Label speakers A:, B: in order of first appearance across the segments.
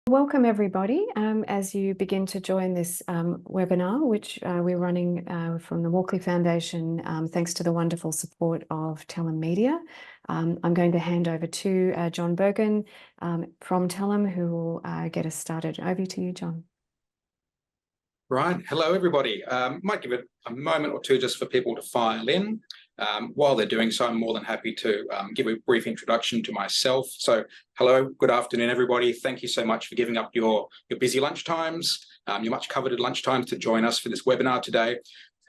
A: Welcome everybody as you begin to join this webinar, which we're running from the Walkley Foundation, thanks to the wonderful support of Tellem Media. I'm going to hand over to John Bergen from Tellem, who will get us started. Over to you, John.
B: Right. Hello, everybody. Might give it a moment or two just for people to file in. While they're doing so, I'm more than happy to give a brief introduction to myself. So, hello, good afternoon, everybody. Thank you so much for giving up your busy lunch times, your much coveted lunch times to join us for this webinar today.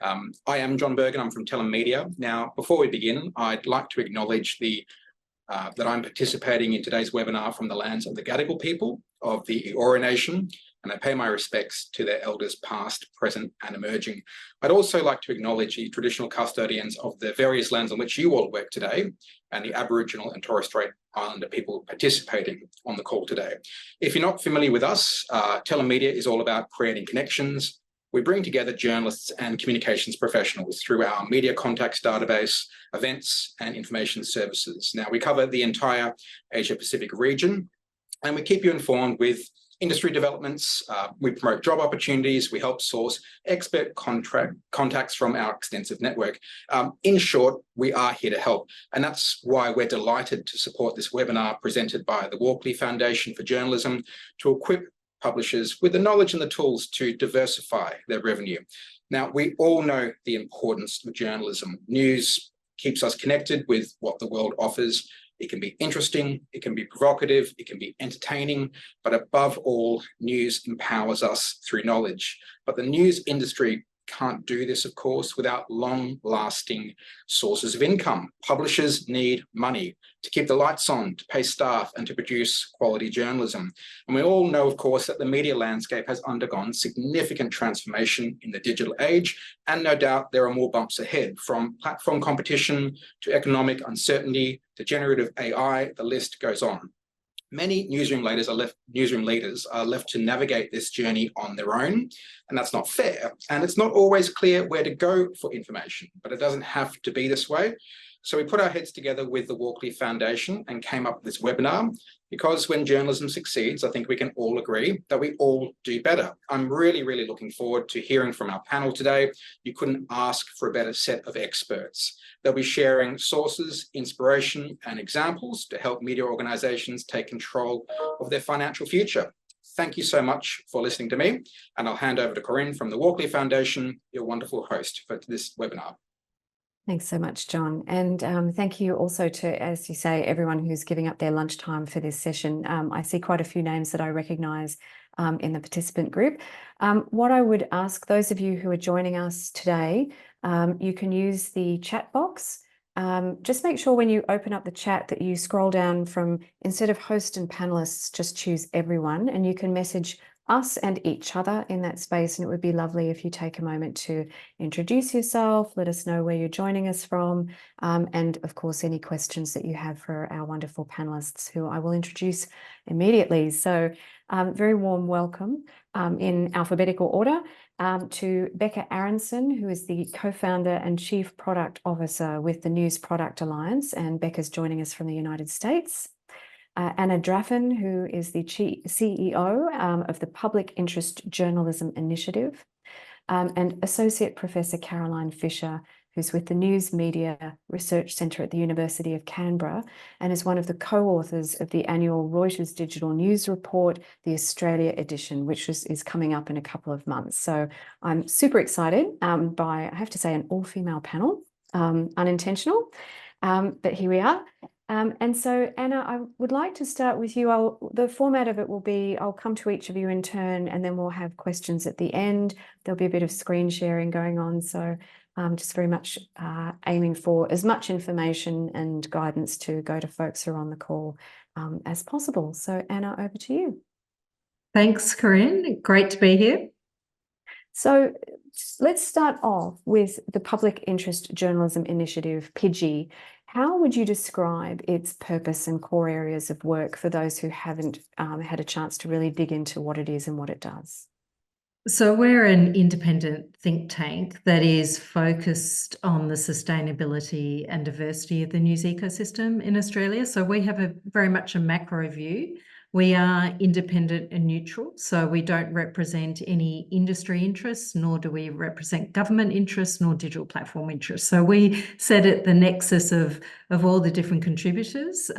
B: I am John Bergen. I'm from Tellem Media. Now, before we begin, I'd like to acknowledge that I'm participating in today's webinar from the lands of the Gadigal people of the Eora Nation, and I pay my respects to their elders past, present and emerging. I'd also like to acknowledge the traditional custodians of the various lands on which you all work today and the Aboriginal and Torres Strait Islander people participating on the call today. If you're not familiar with us, Tellem Media is all about creating connections. We bring together journalists and communications professionals through our media contacts database, events and information services. Now, we cover the entire Asia-Pacific region and we keep you informed with industry developments. We promote job opportunities. We help source expert contacts from our extensive network. In short, we are here to help. And that's why we're delighted to support this webinar presented by the Walkley Foundation for Journalism to equip publishers with the knowledge and the tools to diversify their revenue. Now, we all know the importance of journalism. News keeps us connected with what the world offers. It can be interesting, it can be provocative, it can be entertaining, but above all, news empowers us through knowledge. But the news industry can't do this, of course, without long-lasting sources of income. Publishers need money to keep the lights on, to pay staff, and to produce quality journalism. And we all know, of course, that the media landscape has undergone significant transformation in the digital age, and no doubt there are more bumps ahead, from platform competition to economic uncertainty to generative AI, the list goes on. Many newsroom leaders are left to navigate this journey on their own, and that's not fair. And it's not always clear where to go for information, but it doesn't have to be this way. So we put our heads together with the Walkley Foundation and came up with this webinar, because when journalism succeeds, I think we can all agree that we all do better. I'm really, really looking forward to hearing from our panel today. You couldn't ask for a better set of experts. They'll be sharing sources, inspiration, and examples to help media organizations take control of their financial future. Thank you so much for listening to me, and I'll hand over to Corinne from the Walkley Foundation, your wonderful host for this webinar.
A: Thanks so much, John. And thank you also to, as you say, everyone who's giving up their lunchtime for this session. I see quite a few names that I recognise in the participant group. What I would ask those of you who are joining us today, you can use the chat box. Just make sure when you open up the chat that you scroll down from, instead of host and panelists, just choose everyone, and you can message us and each other in that space. And it would be lovely if you take a moment to introduce yourself, let us know where you're joining us from, and of course, any questions that you have for our wonderful panelists, who I will introduce immediately. So very warm welcome in alphabetical order to Becca Aronson, who is the co-founder and chief product officer with the News Product Alliance, and Becca's joining us from the United States. Anna Draffin, who is the CEO of the Public Interest Journalism Initiative, and Associate Professor Caroline Fisher, who's with the News Media Research Centre at the University of Canberra, and is one of the co-authors of the annual Reuters Digital News Report, the Australia edition, which is coming up in a couple of months. So I'm super excited by, I have to say, an all-female panel, unintentional, but here we are. And so, Anna, I would like to start with you. The format of it will be, I'll come to each of you in turn, and then we'll have questions at the end. There'll be a bit of screen sharing going on. So just very much aiming for as much information and guidance to go to folks who are on the call as possible. So, Anna, over to you.
C: Thanks, Corinne. Great to be here.
A: So let's start off with the Public Interest Journalism Initiative, PIJI. How would you describe its purpose and core areas of work for those who haven't had a chance to really dig into what it is and what it does?
C: So we're an independent think tank that is focused on the sustainability and diversity of the news ecosystem in Australia. So we have very much a macro view We are independent and neutral, so we don't represent any industry interests, nor do we represent government interests, nor digital platform interests. So we sit at the nexus of all the different contributors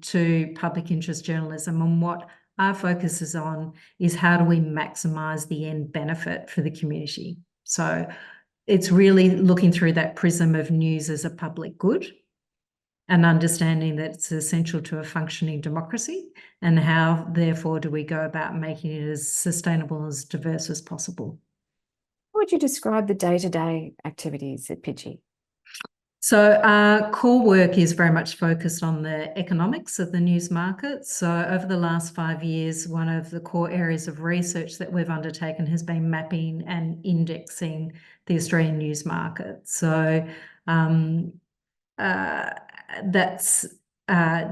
C: to public interest journalism, and what our focus is on is how do we maximise the end benefit for the community. So it's really looking through that prism of news as a public good and understanding that it's essential to a functioning democracy, and how, therefore, do we go about making it as sustainable and as diverse as possible.
A: How would you describe the day-to-day activities at Pidgey?
C: So our core work is very much focused on the economics of the news market. So over the last 5 years, one of the core areas of research that we've undertaken has been mapping and indexing the Australian news market. So that's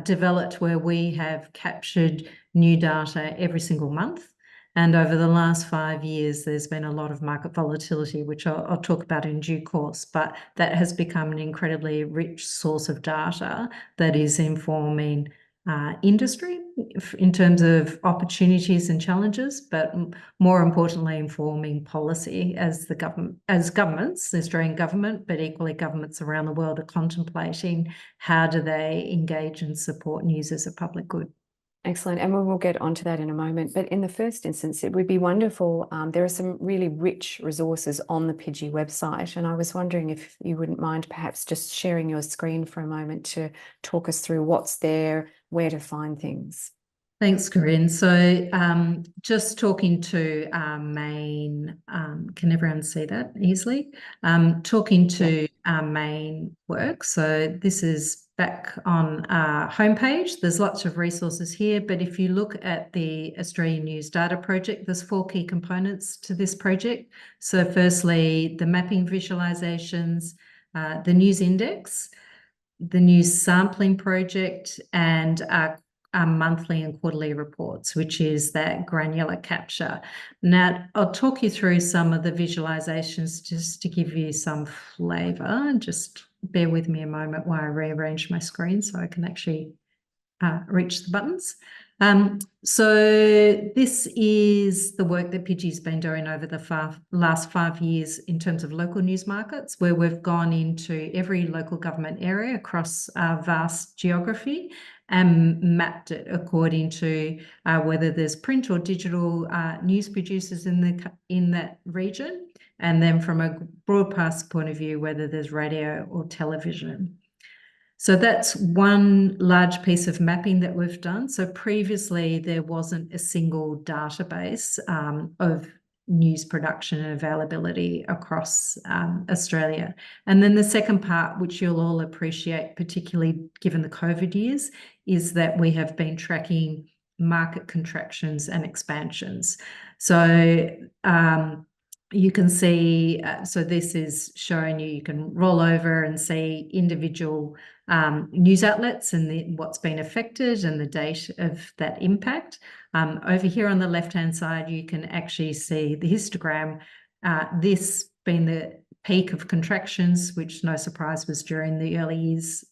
C: developed where we have captured new data every single month. And over the last 5 years, there's been a lot of market volatility, which I'll talk about in due course, but that has become an incredibly rich source of data that is informing industry in terms of opportunities and challenges, but more importantly, informing policy as governments, the Australian government, but equally governments around the world are contemplating how do they engage and support news as a public good.
A: Excellent. And we will get onto that in a moment. But in the first instance, it would be wonderful. There are some really rich resources on the Pidgey website. And I was wondering if you wouldn't mind perhaps just sharing your screen for a moment to talk us through what's there, where to find things.
C: Thanks, Corinne. So just talking to our main, can everyone see that easily? Talking to our main work. So this is back on our homepage. There's lots of resources here, but if you look at the Australian News Data Project, there's 4 key components to this project. So firstly, the mapping visualizations, the news index, the news sampling project, and our monthly and quarterly reports, which is that granular capture. Now, I'll talk you through some of the visualizations just to give you some flavour. Just bear with me a moment while I rearrange my screen so I can actually reach the buttons. So this is the work that Pidgey's been doing over the last 5 years in terms of local news markets, where we've gone into every local government area across our vast geography and mapped it according to whether there's print or digital news producers in that region, and then from a broadcast point of view, whether there's radio or television. So that's one large piece of mapping that we've done. So previously there wasn't a single database of news production and availability across Australia. And then the second part, which you'll all appreciate, particularly given the COVID years, is that we have been tracking market contractions and expansions. So you can see, so this is showing you can roll over and see individual news outlets and what's been affected and the date of that impact. Over here on the left-hand side, you can actually see the histogram, this being the peak of contractions, which no surprise was during the early years,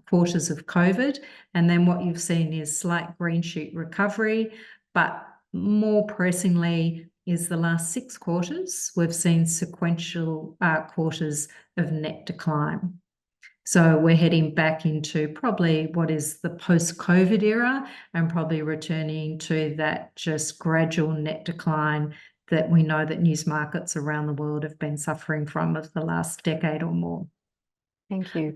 C: quarters of COVID. And then what you've seen is slight green shoot recovery, but more pressingly is the last 6 quarters, we've seen sequential quarters of net decline. So we're heading back into probably what is the post-COVID era and probably returning to that just gradual net decline that we know that news markets around the world have been suffering from of the last decade or more.
A: Thank you.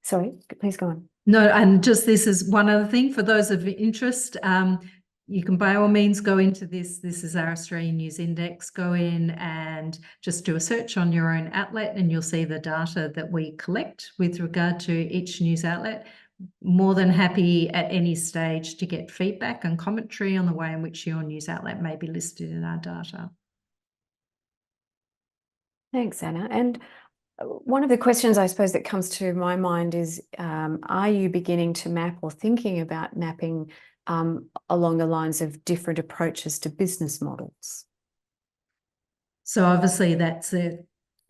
A: Sorry, please go on.
C: No, and just this is one other thing for those of interest. You can by all means go into this. This is our Australian News Index. Go in and just do a search on your own outlet and you'll see the data that we collect with regard to each news outlet. More than happy at any stage to get feedback and commentary on the way in which your news outlet may be listed in our data.
A: Thanks, Anna. And one of the questions I suppose that comes to my mind is, are you beginning to map or thinking about mapping along the lines of different approaches to business models?
C: So obviously that's a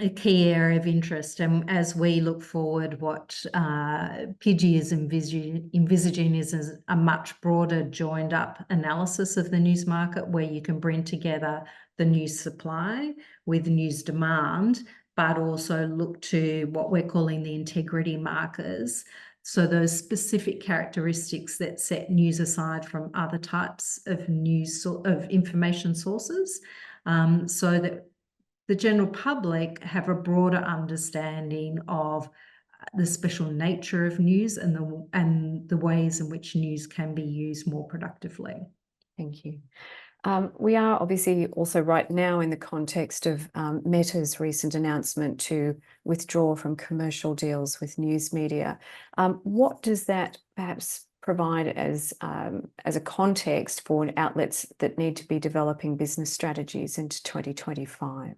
C: a key area of interest. And as we look forward, what Pidgey is envisaging is a much broader joined up analysis of the news market, where you can bring together the news supply with news demand, but also look to what we're calling the integrity markers. So those specific characteristics that set news aside from other types of news of information sources, so that the general public have a broader understanding of the special nature of news and the ways in which news can be used more productively.
A: Thank you. We are obviously also right now in the context of Meta's recent announcement to withdraw from commercial deals with news media. What does that perhaps provide as a context for outlets that need to be developing business strategies into 2025?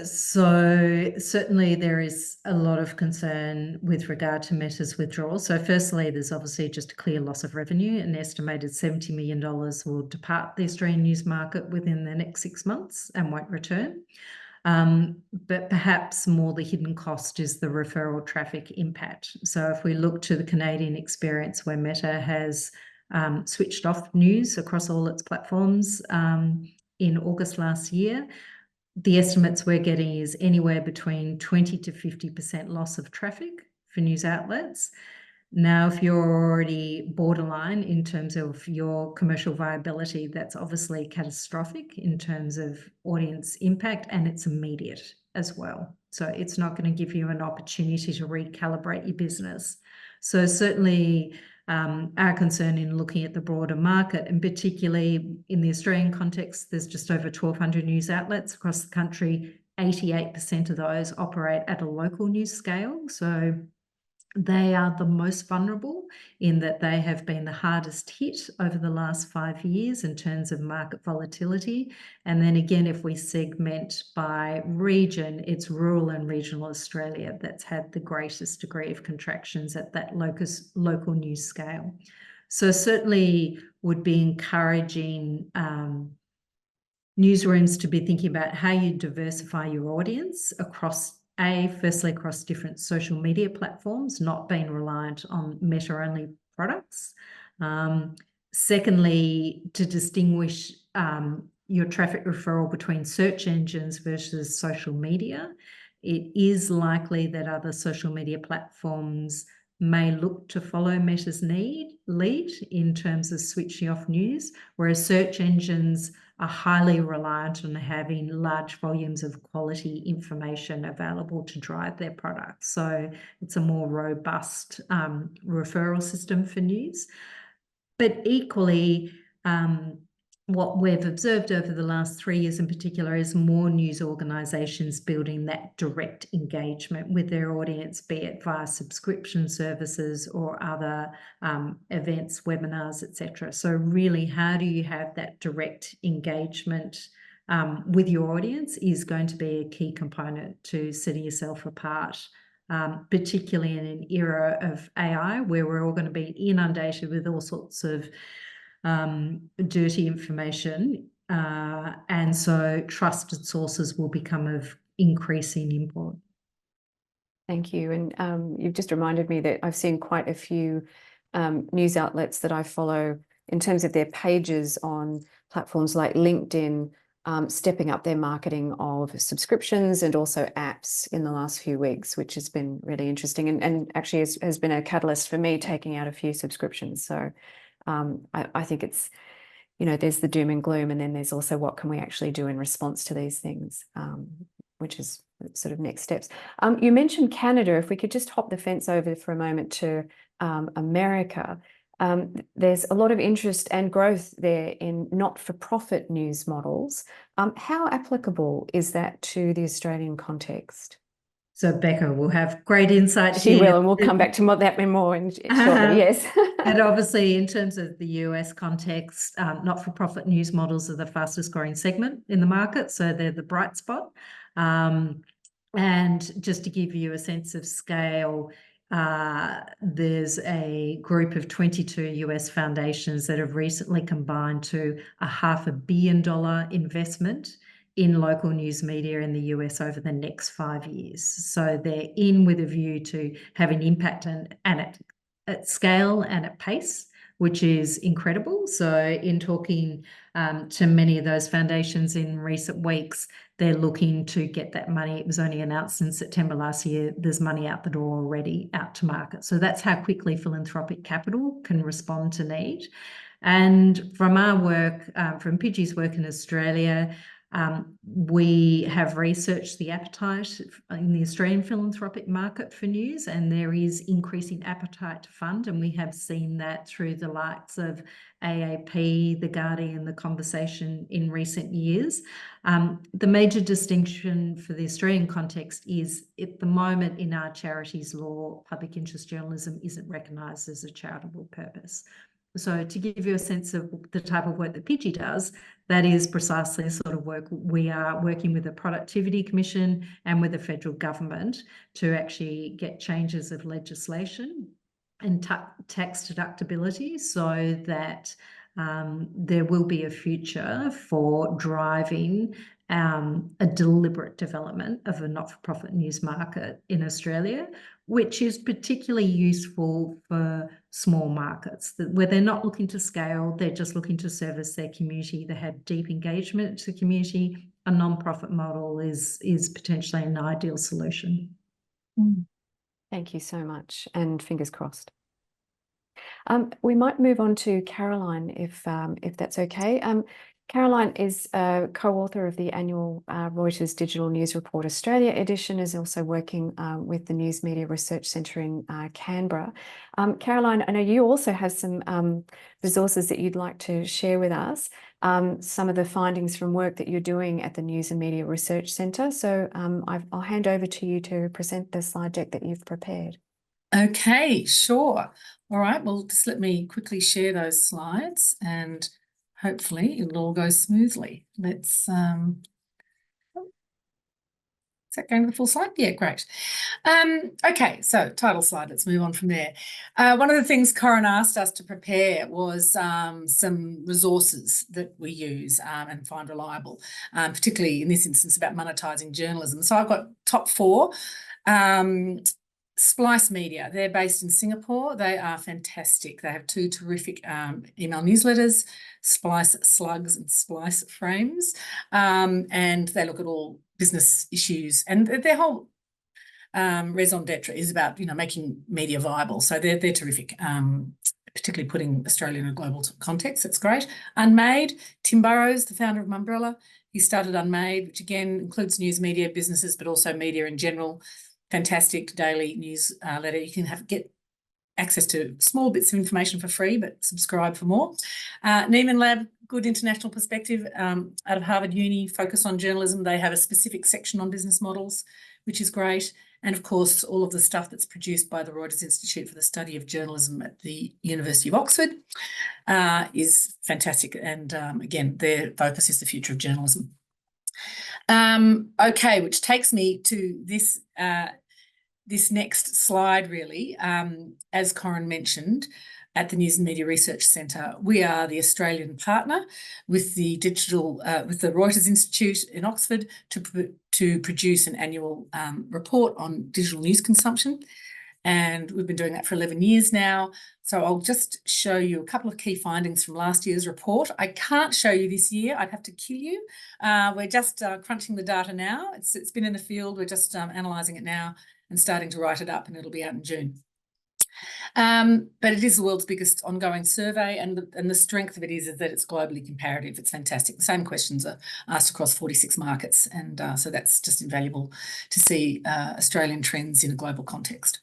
C: So certainly there is a lot of concern with regard to Meta's withdrawal. So firstly, there's obviously just a clear loss of revenue. An estimated $70 million will depart the Australian news market within the next 6 months and won't return. But perhaps more the hidden cost is the referral traffic impact. So if we look to the Canadian experience, where Meta has switched off news across all its platforms in August last year, the estimates we're getting is anywhere between 20 to 50% loss of traffic for news outlets. Now, if you're already borderline in terms of your commercial viability, that's obviously catastrophic in terms of audience impact, and it's immediate as well. So it's not going to give you an opportunity to recalibrate your business. So certainly our concern in looking at the broader market, and particularly in the Australian context, there's just over 1,200 news outlets across the country. 88% of those operate at a local news scale. So they are the most vulnerable in that they have been the hardest hit over the last 5 years in terms of market volatility. And then again, if we segment by region, it's rural and regional Australia that's had the greatest degree of contractions at that local news scale. So certainly would be encouraging newsrooms to be thinking about how you diversify your audience across firstly across different social media platforms, not being reliant on Meta-only products. Secondly, to distinguish your traffic referral between search engines versus social media. It is likely that other social media platforms may look to follow Meta's lead in terms of switching off news, whereas search engines are highly reliant on having large volumes of quality information available to drive their products. So it's a more robust referral system for news. But equally, what we've observed over the last 3 years in particular is more news organisations building that direct engagement with their audience, be it via subscription services or other events, webinars, etc. So really, how do you have that direct engagement with your audience is going to be a key component to setting yourself apart, particularly in an era of AI where we're all going to be inundated with all sorts of dirty information, and so trusted sources will become of increasing import.
A: Thank you. And you've just reminded me that I've seen quite a few news outlets that I follow in terms of their pages on platforms like LinkedIn, stepping up their marketing of subscriptions and also apps in the last few weeks, which has been really interesting and actually has been a catalyst for me taking out a few subscriptions. So I think it's, there's the doom and gloom, and then there's also what can we actually do in response to these things, which is sort of next steps. You mentioned Canada. If we could just hop the fence over for a moment to America. There's a lot of interest and growth there in not-for-profit news models. How applicable is that to the Australian context?
C: So Becca will have great insight
A: here. She will, and we'll come back to that more shortly, yes.
C: And obviously, in terms of the US context, not-for-profit news models are the fastest growing segment in the market, so they're the bright spot. And just to give you a sense of scale, there's a group of 22 US foundations that have recently combined to a $500 million investment in local news media in the US over the next 5 years. So they're in with a view to having impact and at scale and at pace, which is incredible. So in talking to many of those foundations in recent weeks, they're looking to get that money. It was only announced in September last year. There's money out the door already out to market. So that's how quickly philanthropic capital can respond to need. And from our work, from Pidgey's work in Australia, we have researched the appetite in the Australian philanthropic market for news, and there is increasing appetite to fund, and we have seen that through the likes of AAP, The Guardian, The Conversation in recent years. The major distinction for the Australian context is at the moment in our charities law, public interest journalism isn't recognised as a charitable purpose. So to give you a sense of the type of work that Pidgey does, that is precisely the sort of work we are working with the Productivity Commission and with the federal government to actually get changes of legislation and tax deductibility so that there will be a future for driving a deliberate development of a not-for-profit news market in Australia, which is particularly useful for small markets where they're not looking to scale, they're just looking to service their community. They have deep engagement to the community. A non-profit model is potentially an ideal solution.
A: Thank you so much, and fingers crossed. We might move on to Caroline, if that's okay. Caroline is a co-author of the annual Reuters Digital News Report Australia edition, is also working with the News Media Research Centre in Canberra. Caroline, I know you also have some resources that you'd like to share with us, some of the findings from work that you're doing at the News and Media Research Centre. So I'll hand over to you to present the slide deck that you've prepared.
D: Okay, sure. All right, well, just let me quickly share those slides and hopefully it'll all go smoothly. Is that going to the full slide? Yeah, great. Okay, so title slide, let's move on from there. One of the things Corinne asked us to prepare was some resources that we use and find reliable, particularly in this instance about monetising journalism. So I've got top 4. Splice Media, they're based in Singapore. They are fantastic. They have 2 terrific email newsletters, Splice Slugs and Splice Frames, and they look at all business issues. And their whole raison d'etre is about, making media viable. So they're terrific, particularly putting Australia in a global context. That's great. Unmade, Tim Burrows, the founder of Mumbrella, he started Unmade, which again includes news media businesses, but also media in general. Fantastic daily newsletter. You can get access to small bits of information for free, but subscribe for more. Neiman Lab, good international perspective, out of Harvard Uni, focus on journalism. They have a specific section on business models, which is great. And of course, all of the stuff that's produced by the Reuters Institute for the Study of Journalism at the University of Oxford is fantastic. And again, their focus is the future of journalism. Okay, which takes me to this this next slide, really. As Corinne mentioned, at the News and Media Research Centre, we are the Australian partner with the Reuters Institute in Oxford to produce an annual report on digital news consumption. And we've been doing that for 11 years now. So I'll just show you a couple of key findings from last year's report. I can't show you this year. I'd have to kill you. We're just crunching the data now. It's been in the field. We're just analysing it now and starting to write it up, and it'll be out in June. But it is the world's biggest ongoing survey, and the strength of it is that it's globally comparative. It's fantastic. The same questions are asked across 46 markets, and so that's just invaluable to see Australian trends in a global context.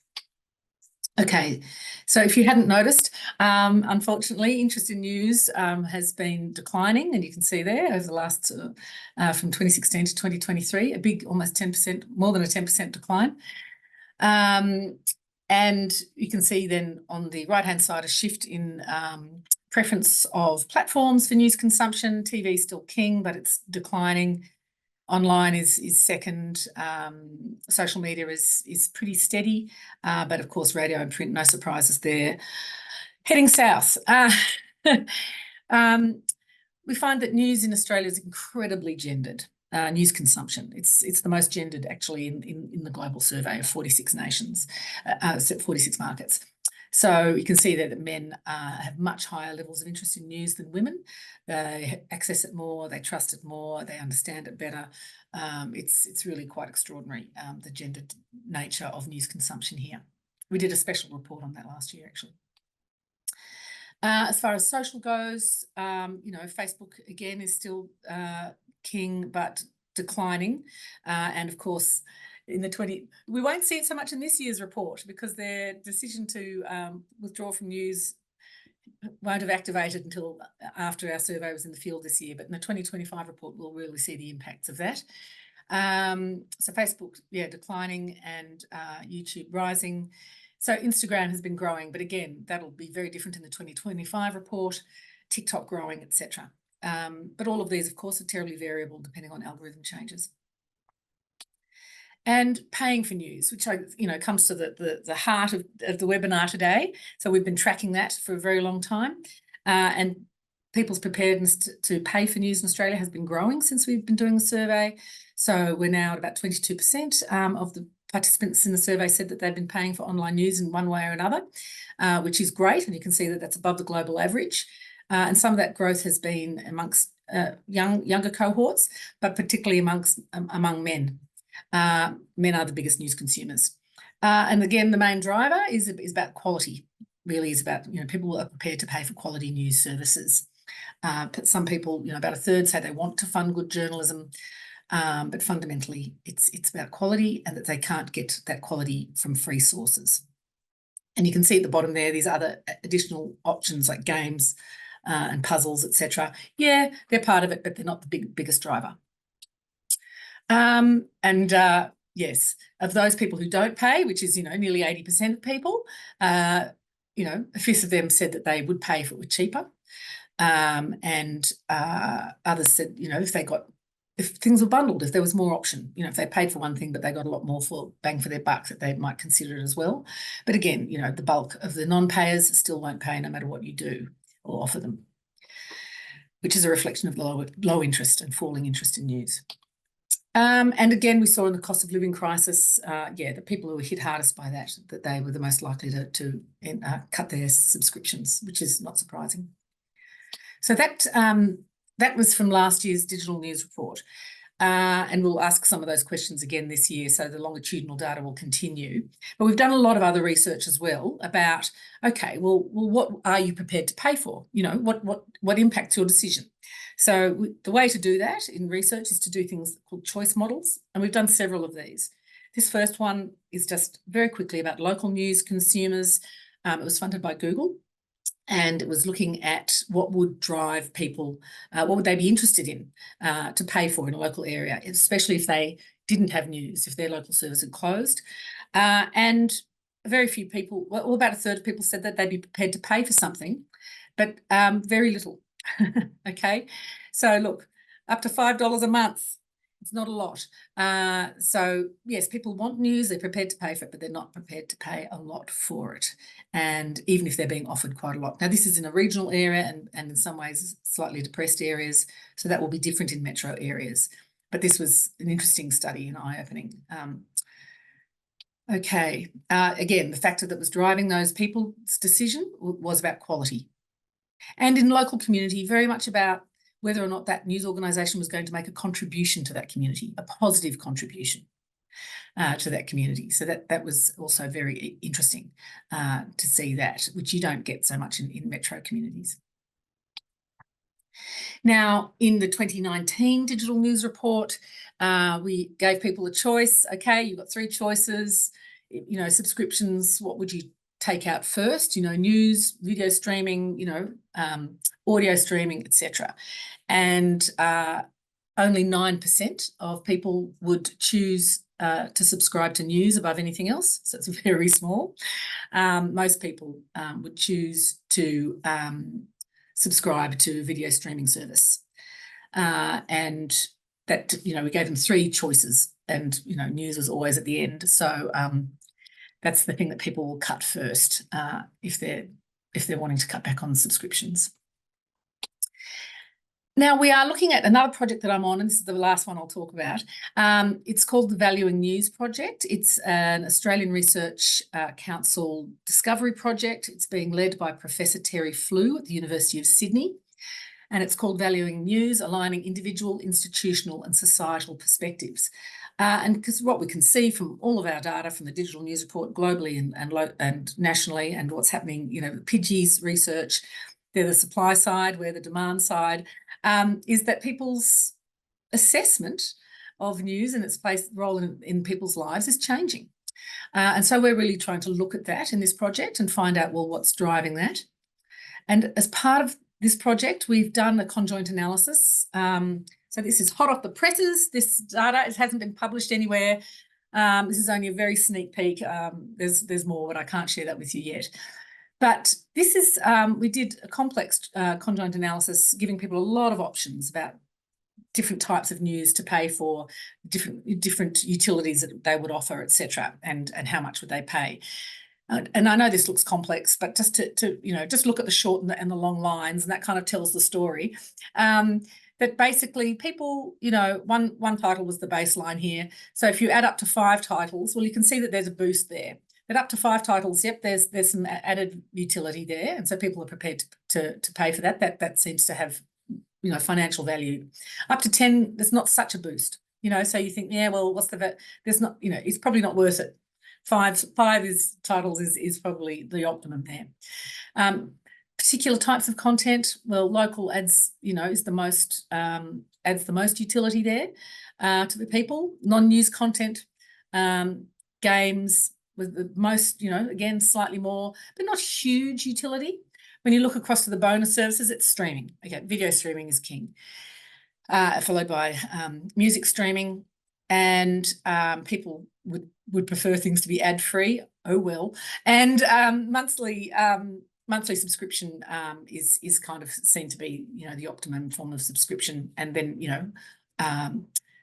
D: Okay, so if you hadn't noticed, unfortunately, interest in news has been declining, and you can see there over the last, from 2016 to 2023, a big, almost 10%, more than a 10% decline. And you can see then on the right-hand side a shift in preference of platforms for news consumption. TV is still king, but it's declining. Online is second. Social media is pretty steady, but of course radio and print, no surprises there. Heading south. We find that news in Australia is incredibly gendered. news consumption. It's the most gendered actually in the global survey of 46 nations, 46 markets. So you can see there that men have much higher levels of interest in news than women. They access it more, they trust it more, they understand it better. It's really quite extraordinary, the gendered nature of news consumption here. We did a special report on that last year, actually. As far as social goes, you know, Facebook again is still king, but declining. And of course, in the we won't see it so much in this year's report because their decision to withdraw from news won't have activated until after our survey was in the field this year. But in the 2025 report, we'll really see the impacts of that. So Facebook, yeah, declining, and YouTube rising. So Instagram has been growing, but again, that'll be very different in the 2025 report. TikTok growing, etc. But all of these, of course, are terribly variable depending on algorithm changes. And paying for news, which comes to the heart of the webinar today. So we've been tracking that for a very long time, and people's preparedness to pay for news in Australia has been growing since we've been doing the survey. So we're now at about 22% of the participants in the survey said that they've been paying for online news in one way or another, which is great, and you can see that that's above the global average. And some of that growth has been amongst younger cohorts, but particularly among men. Men are the biggest news consumers. And again, the main driver is about quality, really is about, people are prepared to pay for quality news services. Some people, about a third say they want to fund good journalism, but fundamentally it's about quality, and that they can't get that quality from free sources. And you can see at the bottom there, these other additional options like games and puzzles, etc. Yeah, they're part of it, but they're not the biggest driver. Yes, of those people who don't pay, which is, nearly 80% of people, a fifth of them said that they would pay if it were cheaper. And others said, if things were bundled, if there was more option, if they paid for one thing, but they got a lot more for bang for their buck, that they might consider it as well. But again, the bulk of the non-payers still won't pay no matter what you do or offer them, which is a reflection of low interest and falling interest in news. And again, we saw in the cost of living crisis, the people who were hit hardest by that they were the most likely to cut their subscriptions, which is not surprising. So that was from last year's digital news report. And we'll ask some of those questions again this year, so the longitudinal data will continue. But we've done a lot of other research as well about, okay, well, what are you prepared to pay for? What impacts your decision? So the way to do that in research is to do things called choice models, and we've done several of these. This first one is just very quickly about local news consumers. It was funded by Google, and it was looking at what would drive people, what would they be interested in to pay for in a local area, especially if they didn't have news, if their local service had closed. And very few people, well, about a third of people said that they'd be prepared to pay for something, but very little. Okay, so look, up to $5 a month, it's not a lot. So yes, people want news, they're prepared to pay for it, but they're not prepared to pay a lot for it. And even if they're being offered quite a lot. Now, this is in a regional area and in some ways slightly depressed areas, so that will be different in metro areas. But this was an interesting study and eye-opening. Again, the factor that was driving those people's decision was about quality. And in local community, very much about whether or not that news organisation was going to make a contribution to that community, a positive contribution to that community. So that was also very interesting to see that, which you don't get so much in metro communities. Now, in the 2019 digital news report, we gave people a choice. Okay, you've got three choices, subscriptions, what would you take out first, news, video streaming, audio streaming, etc. And only 9% of people would choose to subscribe to news above anything else. So it's very small. Most people would choose to subscribe to a video streaming service. And that, we gave them three choices, and, news was always at the end. So that's the thing that people will cut first if they're wanting to cut back on subscriptions. Now, we are looking at another project that I'm on, and this is the last one I'll talk about. It's called the Valuing News Project. It's an Australian Research Council discovery project. It's being led by Professor Terry Flew at the University of Sydney. And it's called Valuing News, Aligning Individual, Institutional and Societal Perspectives. And because what we can see from all of our data from the Digital News Report globally and nationally, and what's happening, you know, PIGI's research, they're the supply side, we're the demand side, is that people's assessment of news and its role in people's lives is changing. And so we're really trying to look at that in this project and find out, well, what's driving that. And as part of this project, we've done a conjoint analysis. So this is hot off the presses. This data, it hasn't been published anywhere. This is only a very sneak peek. There's more, but I can't share that with you yet. But this is, we did a complex conjoint analysis, giving people a lot of options about different types of news to pay for, different utilities that they would offer, etc., and how much would they pay. And I know this looks complex, but just to you know, just look at the short and the long lines, and that kind of tells the story. That basically people, you know, one title was the baseline here. So if you add up to 5 titles, well, you can see that there's a boost there. But up to 5 titles, yep, there's some added utility there, and so people are prepared to pay for that. That seems to have, you know, financial value. Up to 10, there's not such a boost, you know. So you think, yeah, well, what's the there's not, you know, it's probably not worth it. 5 titles is probably the optimum there. Particular types of content, well, local adds, you know, is the most adds the most utility there to the people. Non-news content, games with the most, you know, again, slightly more, but not huge utility. When you look across to the bonus services, it's streaming. Okay, video streaming is king, followed by music streaming, and people would prefer things to be ad-free. Oh well. And monthly subscription is kind of seen to be, you know, the optimum form of subscription. And then, you know,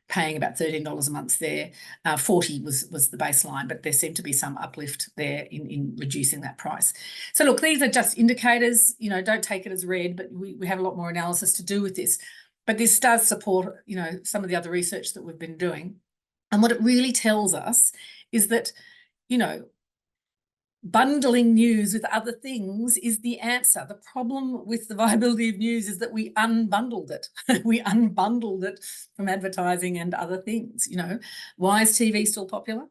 D: paying about $13 a month there. 40 was the baseline, but there seemed to be some uplift there in reducing that price. So look, these are just indicators, you know, don't take it as read, but we have a lot more analysis to do with this. But this does support, you know, some of the other research that we've been doing. And what it really tells us is that, you know, bundling news with other things is the answer. The problem with the viability of news is that we unbundled it. We unbundled it from advertising and other things, you know. Why is TV still popular?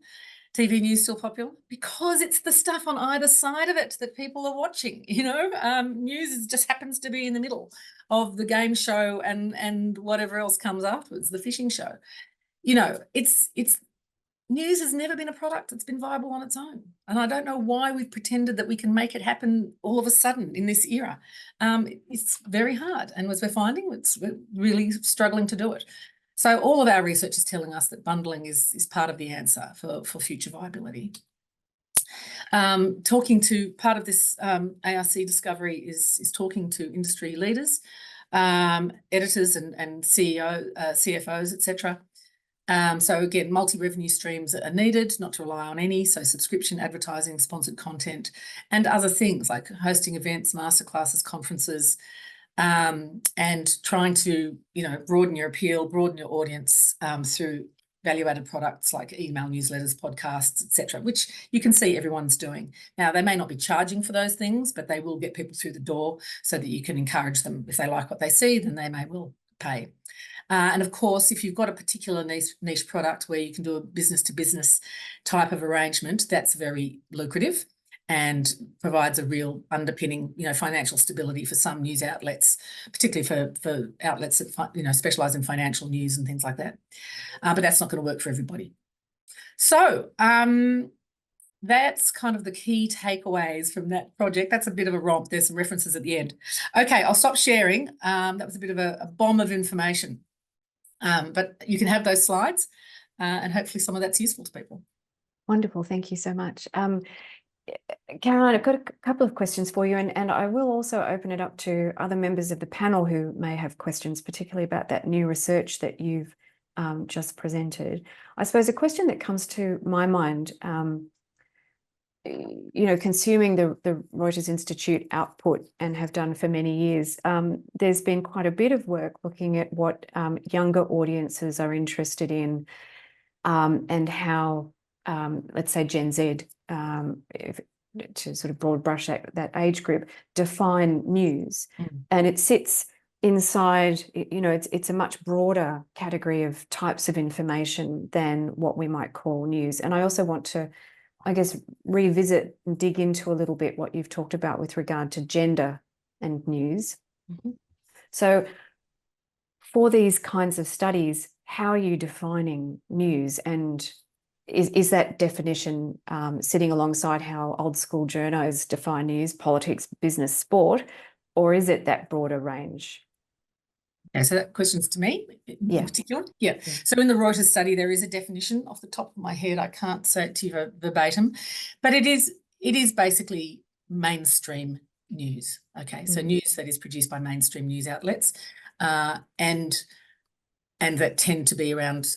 D: TV news still popular? Because it's the stuff on either side of it that people are watching, you know. News just happens to be in the middle of the game show and whatever else comes afterwards, the fishing show. You know, it's news has never been a product that's been viable on its own. And I don't know why we've pretended that we can make it happen all of a sudden in this era. It's very hard. And as we're finding, we're really struggling to do it. So all of our research is telling us that bundling is part of the answer for future viability. Talking to part of this ARC discovery is talking to industry leaders, editors and CFOs, etc. So again, multi-revenue streams are needed, not to rely on any. So subscription, advertising, sponsored content, and other things like hosting events, masterclasses, conferences, and trying to, you know, broaden your appeal, broaden your audience through value-added products like email newsletters, podcasts, etc., which you can see everyone's doing. Now, they may not be charging for those things, but they will get people through the door so that you can encourage them. If they like what they see, then they may well pay. And of course, if you've got a particular niche product where you can do a business-to-business type of arrangement, that's very lucrative and provides a real underpinning, you know, financial stability for some news outlets, particularly for outlets that, you know, specialise in financial news and things like that. But that's not going to work for everybody. So that's kind of the key takeaways from that project. That's a bit of a romp. There's some references at the end. Okay, I'll stop sharing. That was a bit of a bomb of information. But you can have those slides and hopefully some of that's useful to people.
A: Wonderful. Thank you so much. Caroline, I've got a couple of questions for you, and I will also open it up to other members of the panel who may have questions, particularly about that new research that you've just presented. I suppose a question that comes to my mind consuming the Reuters Institute output and have done for many years, there's been quite a bit of work looking at what younger audiences are interested in, and how, let's say, Gen Z, to sort of broad brush that age group, define news. And it sits inside, it's a much broader category of types of information than what we might call news. And I also want to, I guess, revisit and dig into a little bit what you've talked about with regard to gender and news. So for these kinds of studies, how are you defining news? And is that definition sitting alongside how old school journos define news, politics, business, sport, or is it that broader range?
D: Okay, so that question's to me
A: Yeah.
D: in particular. Yeah. So in the Reuters study, there is a definition off the top of my head. I can't say it to you verbatim, but it is basically mainstream news. Okay, so news that is produced by mainstream news outlets, and that tend to be around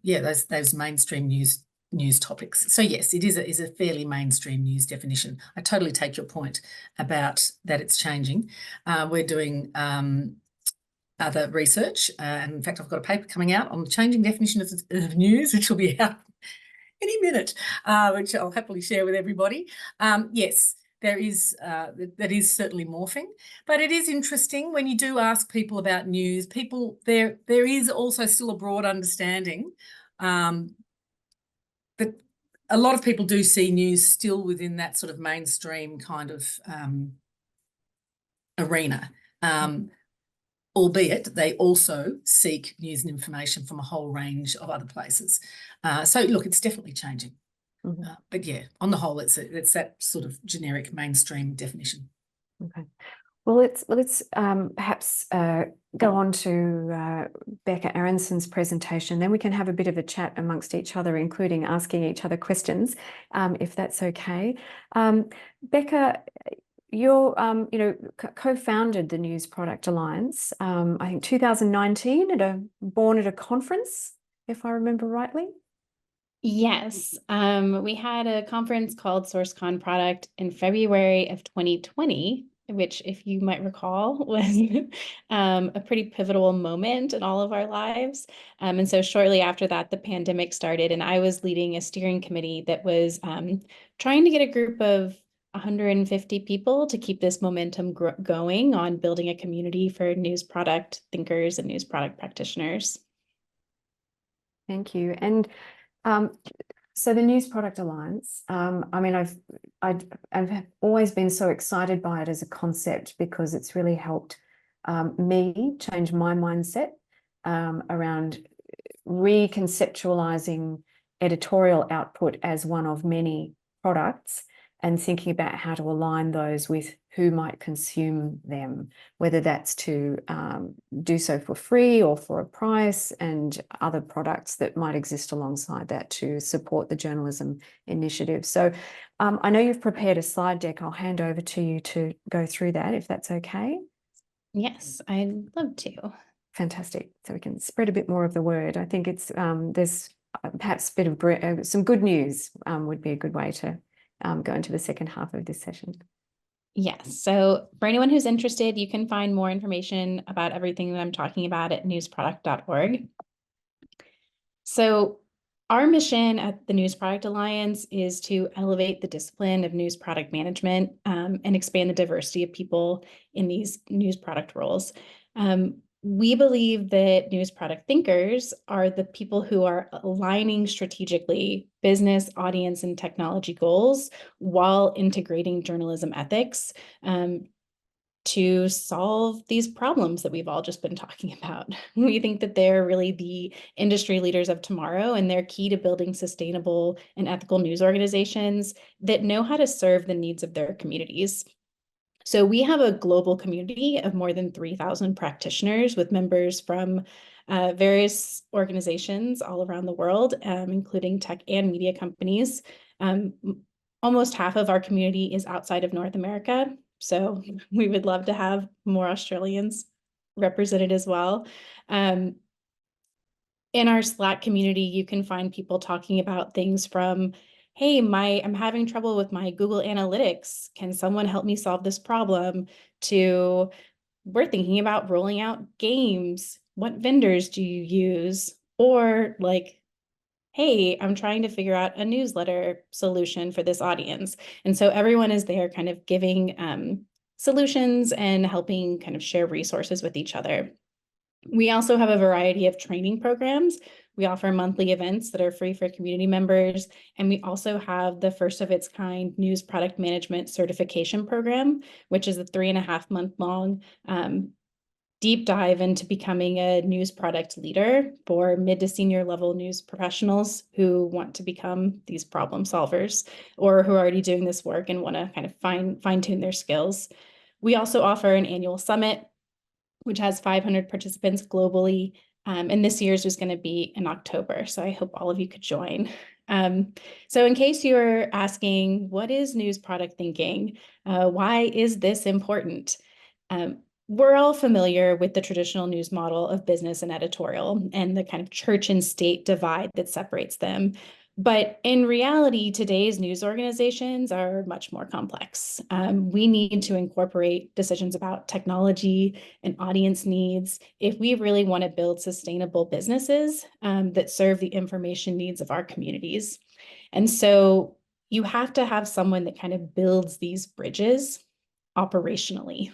D: those mainstream news topics. So yes, it is a fairly mainstream news definition. I totally take your point about that it's changing. We're doing other research, and in fact I've got a paper coming out on the changing definition of news, which will be out any minute, which I'll happily share with everybody. Yes, that is certainly morphing, but it is interesting when you do ask people about news. There is also still a broad understanding that a lot of people do see news still within that sort of mainstream kind of arena. Albeit they also seek news and information from a whole range of other places. So look, it's definitely changing. But yeah, on the whole, it's that sort of generic mainstream definition.
A: Okay. Well, let's perhaps go on to Becca Aronson's presentation. Then we can have a bit of a chat amongst each other, including asking each other questions, if that's okay. Becca, you're, co-founded the News Product Alliance, I think 2019, born at a conference, if I remember rightly.
E: Yes, we had a conference called SourceCon Product in February of 2020, which, if you might recall, was a pretty pivotal moment in all of our lives. And so shortly after that, the pandemic started, and I was leading a steering committee that was trying to get a group of 150 people to keep this momentum going on building a community for news product thinkers and news product practitioners.
A: Thank you. And so the News Product Alliance, I mean, I've always been so excited by it as a concept because it's really helped me change my mindset around reconceptualizing editorial output as one of many products and thinking about how to align those with who might consume them, whether that's to do so for free or for a price, and other products that might exist alongside that to support the journalism initiative. So I know you've prepared a slide deck. I'll hand over to you to go through that, if that's okay.
E: Yes, I'd love to.
A: Fantastic. So we can spread a bit more of the word. I think it's there's perhaps a bit of some good news would be a good way to go into the second half of this session.
E: Yes. So for anyone who's interested, you can find more information about everything that I'm talking about at newsproduct.org. So our mission at the News Product Alliance is to elevate the discipline of news product management and expand the diversity of people in these news product roles. We believe that news product thinkers are the people who are aligning strategically business, audience, and technology goals while integrating journalism ethics to solve these problems that we've all just been talking about. We think that they're really the industry leaders of tomorrow, and they're key to building sustainable and ethical news organizations that know how to serve the needs of their communities. So we have a global community of more than 3,000 practitioners with members from various organizations all around the world, including tech and media companies. Almost half of our community is outside of North America, so we would love to have more Australians represented as well. In our Slack community, you can find people talking about things from hey, I'm having trouble with my Google Analytics. Can someone help me solve this problem? To we're thinking about rolling out games. What vendors do you use? Or like, hey, I'm trying to figure out a newsletter solution for this audience. And so everyone is there kind of giving solutions and helping kind of share resources with each other. We also have a variety of training programs. We offer monthly events that are free for community members. And we also have the first of its kind news product management certification program, which is a 3.5-month long deep dive into becoming a news product leader for mid to senior level news professionals who want to become these problem solvers or who are already doing this work and want to kind of fine tune their skills. We also offer an annual summit, which has 500 participants globally. And this year's was going to be in October. So I hope all of you could join. So in case you're asking, what is news product thinking? Why is this important? We're all familiar with the traditional news model of business and editorial and the kind of church and state divide that separates them. But in reality, today's news organizations are much more complex. We need to incorporate decisions about technology and audience needs if we really want to build sustainable businesses that serve the information needs of our communities. And so you have to have someone that kind of builds these bridges operationally.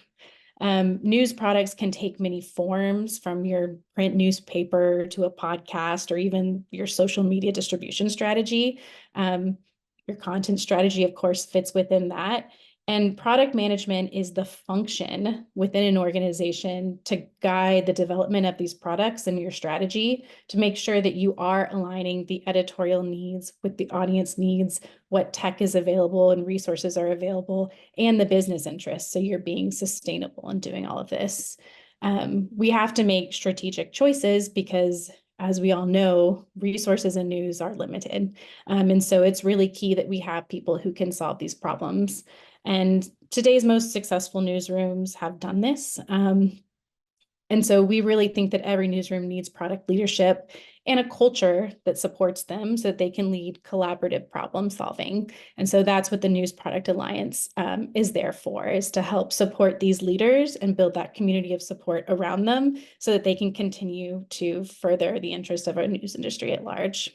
E: News products can take many forms, from your print newspaper to a podcast or even your social media distribution strategy. Your content strategy, of course, fits within that. And product management is the function within an organization to guide the development of these products and your strategy to make sure that you are aligning the editorial needs with the audience needs, what tech is available and resources are available, and the business interests. So you're being sustainable in doing all of this. We have to make strategic choices because, as we all know, resources in news are limited. And so it's really key that we have people who can solve these problems. And today's most successful newsrooms have done this. And so we really think that every newsroom needs product leadership and a culture that supports them so that they can lead collaborative problem solving. And so that's what the News Product Alliance is there for, is to help support these leaders and build that community of support around them so that they can continue to further the interest of our news industry at large.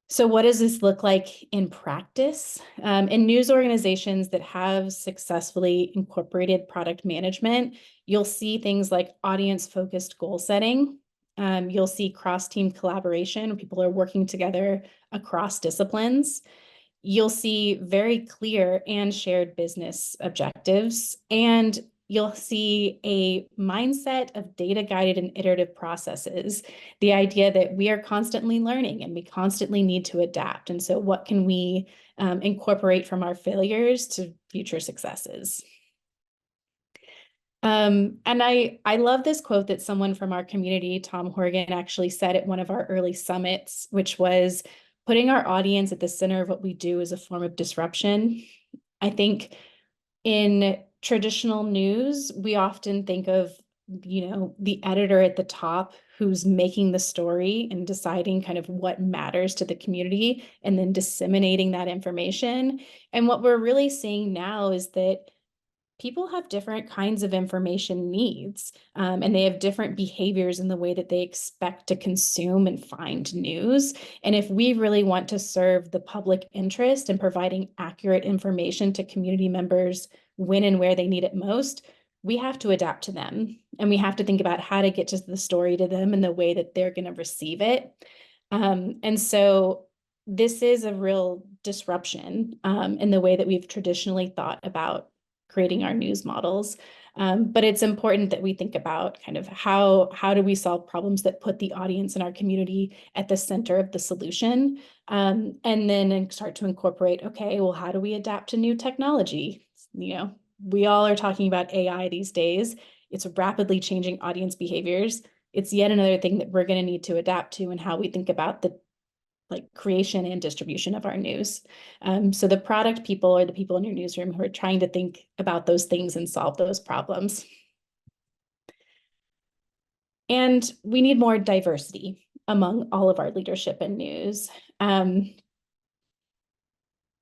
E: So what does this look like in practice? In news organizations that have successfully incorporated product management, you'll see things like audience-focused goal setting. You'll see cross-team collaboration. People are working together across disciplines. You'll see very clear and shared business objectives, and you'll see a mindset of data-guided and iterative processes, the idea that we are constantly learning and we constantly need to adapt. And so what can we incorporate from our failures to future successes? And I love this quote that someone from our community, Tom Horgan, actually said at one of our early summits, which was, putting our audience at the center of what we do is a form of disruption. I think in traditional news, we often think of, the editor at the top who's making the story and deciding kind of what matters to the community and then disseminating that information. And what we're really seeing now is that people have different kinds of information needs, and they have different behaviors in the way that they expect to consume and find news. And if we really want to serve the public interest in providing accurate information to community members when and where they need it most, we have to adapt to them. And we have to think about how to get to the story to them in the way that they're going to receive it. And so this is a real disruption in the way that we've traditionally thought about creating our news models. But it's important that we think about kind of how do we solve problems that put the audience in our community at the center of the solution, and then start to incorporate, okay, well, how do we adapt to new technology? We all are talking about AI these days. It's rapidly changing audience behaviors. It's yet another thing that we're going to need to adapt to in how we think about the creation and distribution of our news. So the product people are the people in your newsroom who are trying to think about those things and solve those problems. And we need more diversity among all of our leadership in news.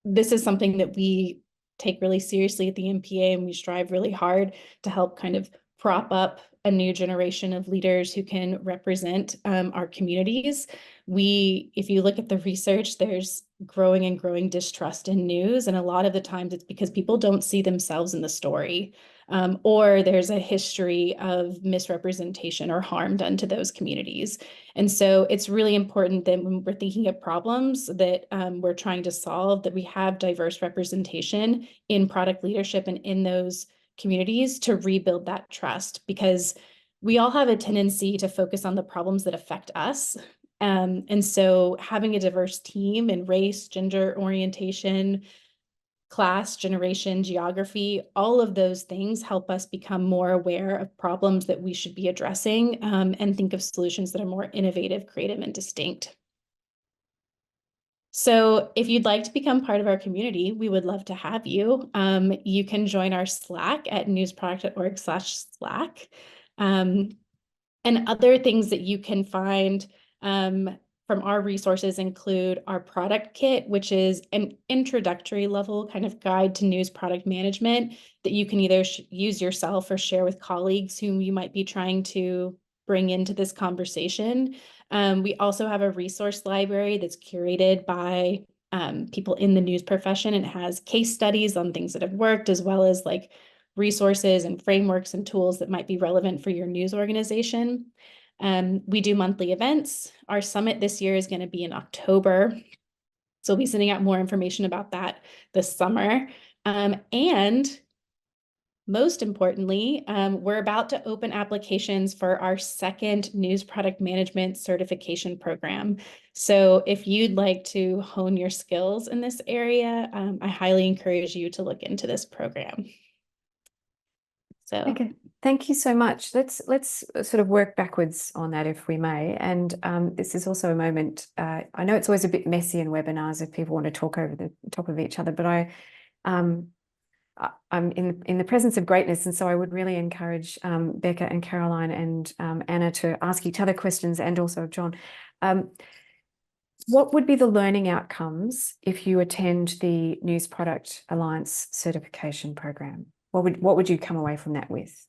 E: this is something that we take really seriously at the MPA, and we strive really hard to help kind of prop up a new generation of leaders who can represent our communities. If you look at the research, there's growing and growing distrust in news. And a lot of the times it's because people don't see themselves in the story, or there's a history of misrepresentation or harm done to those communities. And so it's really important that when we're thinking of problems that we're trying to solve, that we have diverse representation in product leadership and in those communities to rebuild that trust, because we all have a tendency to focus on the problems that affect us. And so having a diverse team in race, gender, orientation, class, generation, geography, all of those things help us become more aware of problems that we should be addressing, and think of solutions that are more innovative, creative, and distinct. So if you'd like to become part of our community, we would love to have you. You can join our Slack at newsproduct.org/Slack. And other things that you can find from our resources include our product kit, which is an introductory level kind of guide to news product management that you can either use yourself or share with colleagues whom you might be trying to bring into this conversation. We also have a resource library that's curated by people in the news profession, and has case studies on things that have worked, as well as like resources and frameworks and tools that might be relevant for your news organization. We do monthly events. Our summit this year is going to be in October, so we'll be sending out more information about that this summer. And most importantly, we're about to open applications for our second news product management certification program. So if you'd like to hone your skills in this area, I highly encourage you to look into this program. So
A: Okay, thank you so much. Let's sort of work backwards on that, if we may. And this is also a moment. I know it's always a bit messy in webinars if people want to talk over the top of each other, but I'm in the presence of greatness, and so I would really encourage Becca and Caroline and Anna to ask each other questions, and also John. What would be the learning outcomes if you attend the News Product Alliance certification program? What would you come away from that with?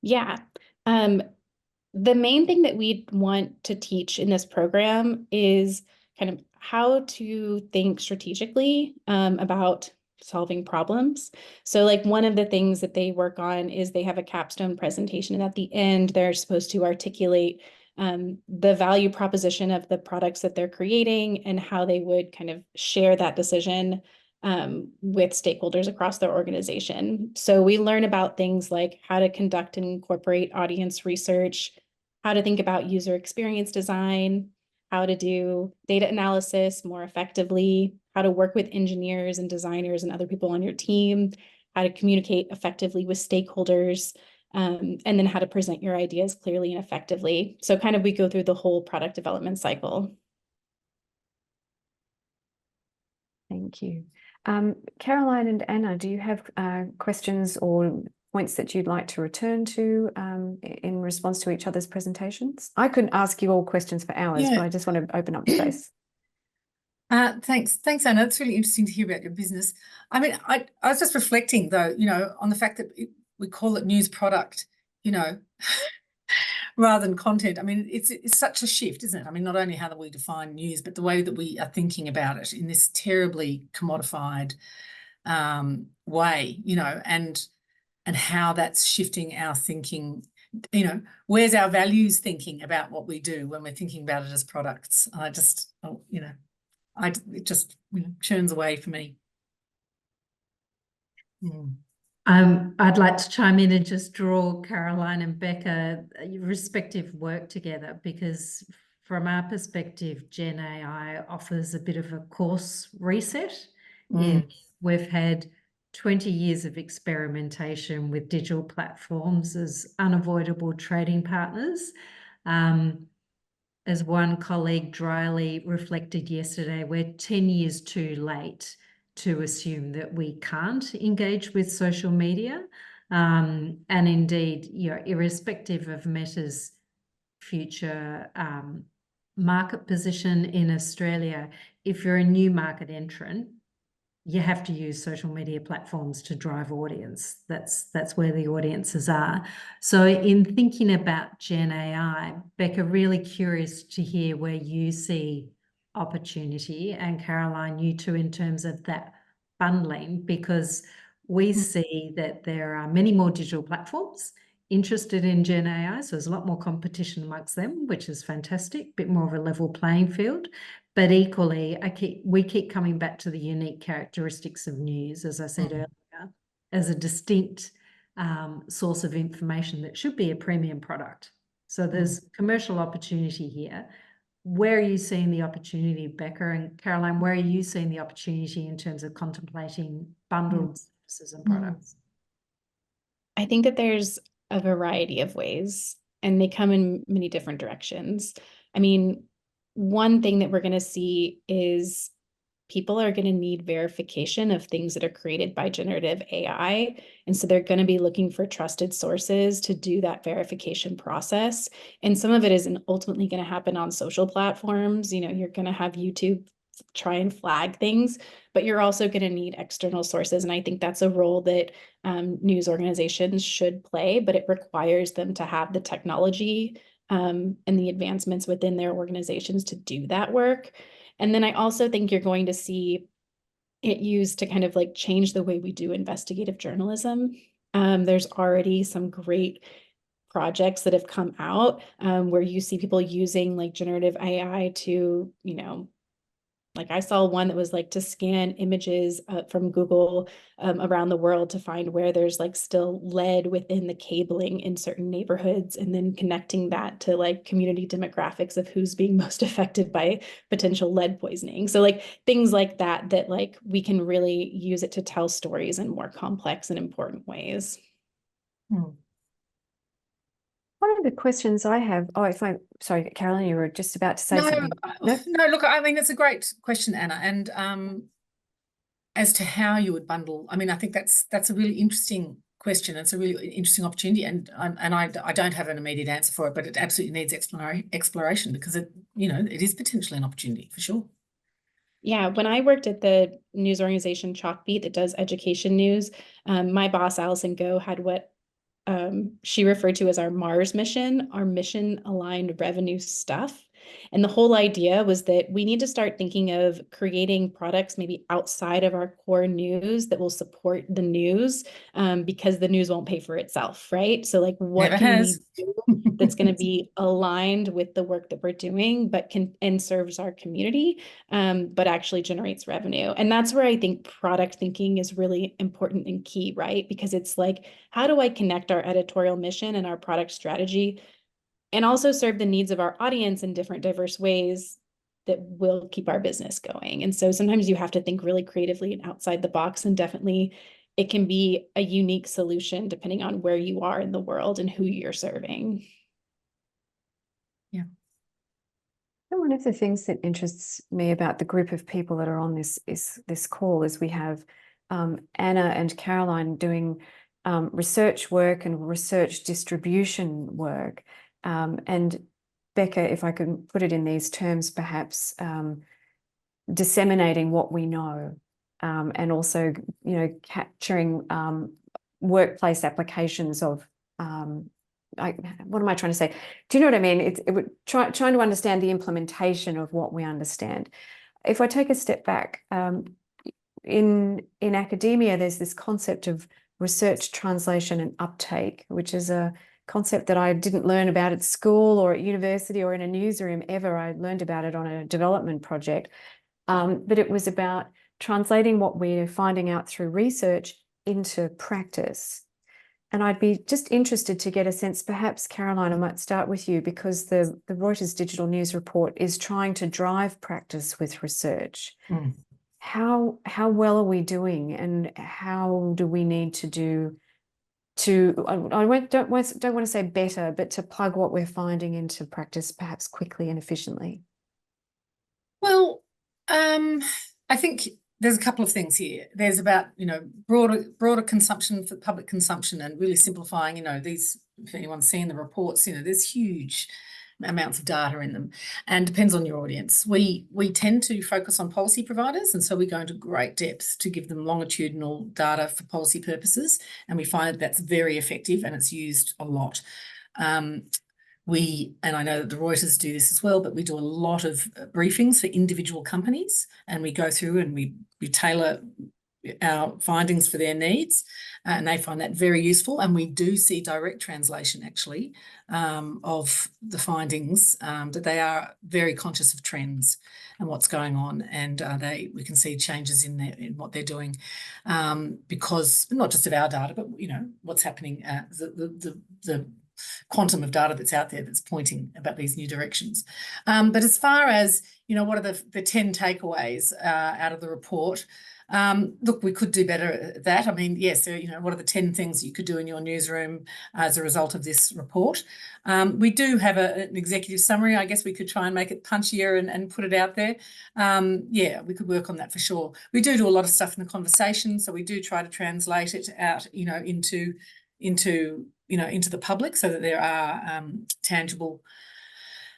E: yeah, the main thing that we want to teach in this program is kind of how to think strategically about solving problems. So like one of the things that they work on is they have a capstone presentation, and at the end they're supposed to articulate the value proposition of the products that they're creating, and how they would kind of share that decision with stakeholders across their organization. So we learn about things like how to conduct and incorporate audience research, how to think about user experience design, how to do data analysis more effectively, how to work with engineers and designers and other people on your team, how to communicate effectively with stakeholders, and then how to present your ideas clearly and effectively. So kind of we go through the whole product development cycle.
A: Thank you. Caroline and Anna, do you have questions or points that you'd like to return to in response to each other's presentations? I could ask you all questions for hours, but I just want to open up space.
D: Thanks, Anna. It's really interesting to hear about your business. I mean, I was just reflecting, though, on the fact that we call it news product, rather than content. I mean, it's such a shift, isn't it? I mean, not only how we define news, but the way that we are thinking about it in this terribly commodified way, and how that's shifting our thinking. Where's our values thinking about what we do when we're thinking about it as products? It just churns away for me.
C: I'd like to chime in and just draw Caroline and Becca respective work together, because from our perspective, Gen AI offers a bit of a course reset. We've had 20 years of experimentation with digital platforms as unavoidable trading partners. As one colleague dryly reflected yesterday, we're 10 years too late to assume that we can't engage with social media. And indeed, irrespective of Meta's future market position in Australia, if you're a new market entrant, you have to use social media platforms to drive audience. That's where the audiences are. So in thinking about Gen AI, Becca, really curious to hear where you see opportunity, and Caroline, you too, in terms of that bundling, because we see that there are many more digital platforms interested in Gen AI. So there's a lot more competition amongst them, which is fantastic, a bit more of a level playing field. But equally, we keep coming back to the unique characteristics of news, as I said earlier, as a distinct source of information that should be a premium product. So there's commercial opportunity here. Where are you seeing the opportunity, Becca? And Caroline, where are you seeing the opportunity in terms of contemplating bundled services and products?
E: I think that there's a variety of ways, and they come in many different directions. I mean, one thing that we're going to see is people are going to need verification of things that are created by generative AI. And so they're going to be looking for trusted sources to do that verification process. And some of it is ultimately going to happen on social platforms. You know, you're going to have YouTube try and flag things, but you're also going to need external sources. And I think that's a role that news organizations should play, but it requires them to have the technology and the advancements within their organizations to do that work. And then I also think you're going to see it used to kind of like change the way we do investigative journalism. There's already some great projects that have come out where you see people using like generative AI to, you know, like I saw one that was like to scan images from Google around the world to find where there's like still lead within the cabling in certain neighborhoods, and then connecting that to like community demographics of who's being most affected by potential lead poisoning. So like things like that, that like we can really use it to tell stories in more complex and important ways.
A: One of the questions I have, sorry, Caroline, you were just about to say something.
D: No, look, I mean, it's a great question, Anna. And as to how you would bundle, I mean, I think that's a really interesting question. It's a really interesting opportunity. And I don't have an immediate answer for it, but it absolutely needs exploration because it is potentially an opportunity for sure.
E: Yeah, when I worked at the news organization Chalkbeat that does education news, my boss, Allison Go, had what she referred to as our Mars mission, our mission aligned revenue stuff. And the whole idea was that we need to start thinking of creating products maybe outside of our core news that will support the news because the news won't pay for itself, right? So like what can we do that's going to be aligned with the work that we're doing, but and serves our community, but actually generates revenue. And that's where I think product thinking is really important and key, right? Because it's like, how do I connect our editorial mission and our product strategy and also serve the needs of our audience in different diverse ways that will keep our business going? And so sometimes you have to think really creatively and outside the box, and definitely it can be a unique solution depending on where you are in the world and who you're serving.
D: Yeah.
A: One of the things that interests me about the group of people that are on this call is we have Anna and Caroline doing research work and research distribution work. And Becca, if I can put it in these terms, perhaps disseminating what we know, and also, capturing workplace applications of, what am I trying to say? Do you know what I mean? It would trying to understand the implementation of what we understand. If I take a step back, in academia, there's this concept of research, translation, and uptake, which is a concept that I didn't learn about at school or at university or in a newsroom ever. I learned about it on a development project. But it was about translating what we're finding out through research into practice. And I'd be just interested to get a sense, perhaps, Caroline, I might start with you, because the Reuters Digital News Report is trying to drive practice with research. How well are we doing, and how do we need to do don't want to say better, but to plug what we're finding into practice perhaps quickly and efficiently?
D: Well, I think there's a couple of things here. There's about, broader consumption for public consumption and really simplifying, these, if anyone's seen the reports, there's huge amounts of data in them, and depends on your audience. We tend to focus on policy providers, and so we go into great depth to give them longitudinal data for policy purposes, and we find that that's very effective and it's used a lot. And I know that the Reuters do this as well, but we do a lot of briefings for individual companies, and we go through and we tailor our findings for their needs, and they find that very useful. And we do see direct translation actually of the findings, that they are very conscious of trends and what's going on, and we can see changes in what they're doing, because not just of our data, but what's happening, the quantum of data that's out there that's pointing about these new directions. But as far as what are the 10 takeaways out of the report? Look, we could do better at that. I mean, yes, what are the 10 things you could do in your newsroom as a result of this report? We do have an executive summary. I guess we could try and make it punchier and put it out there. Yeah, we could work on that for sure. We do a lot of stuff in the conversation, so we do try to translate it out, into the public, so that there are tangible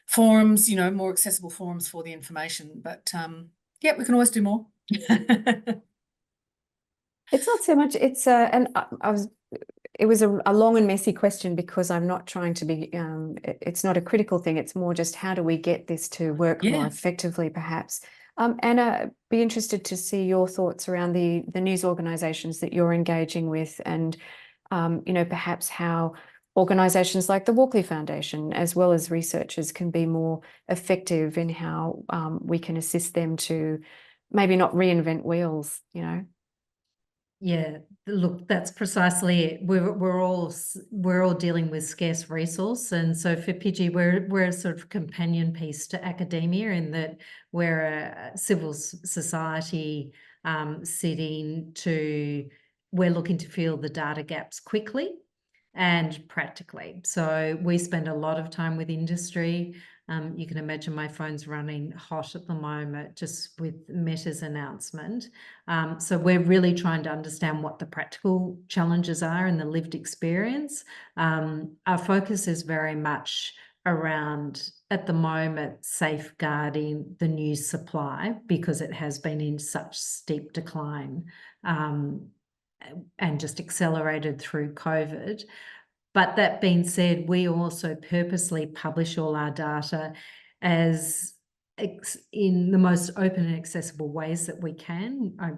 D: forums, more accessible forums for the information. But yeah, we can always do more.
A: It's not so much, it's it was a long and messy question, because I'm not trying to be, it's not a critical thing, it's more just how do we get this to work more effectively, perhaps. Anna, be interested to see your thoughts around the news organisations that you're engaging with, and perhaps how organisations like the Walkley Foundation, as well as researchers, can be more effective in how we can assist them to maybe not reinvent wheels,
C: Yeah, look, that's precisely it. We're all dealing with scarce resource, and so for Pidgey, we're a sort of companion piece to academia, in that we're a civil society we're looking to fill the data gaps quickly and practically. So we spend a lot of time with industry. You can imagine my phone's running hot at the moment just with Meta's announcement. So we're really trying to understand what the practical challenges are in the lived experience. Our focus is very much around, at the moment, safeguarding the news supply, because it has been in such steep decline and just accelerated through COVID. But that being said, we also purposely publish all our data as in the most open and accessible ways that we can. I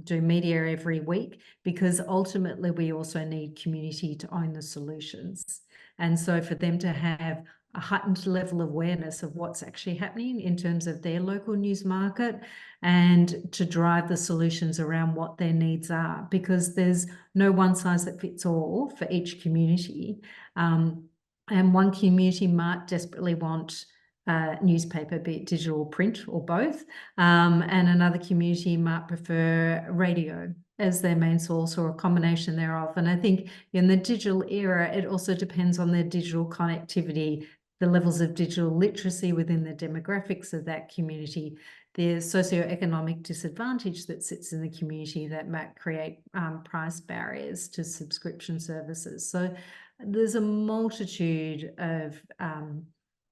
C: do media every week, because ultimately we also need community to own the solutions. And so for them to have a heightened level of awareness of what's actually happening in terms of their local news market, and to drive the solutions around what their needs are, because there's no one size that fits all for each community. And one community might desperately want a newspaper, be it digital, print, or both, and another community might prefer radio as their main source, or a combination thereof. And I think in the digital era, it also depends on their digital connectivity, the levels of digital literacy within the demographics of that community, the socioeconomic disadvantage that sits in the community that might create price barriers to subscription services. So there's a multitude of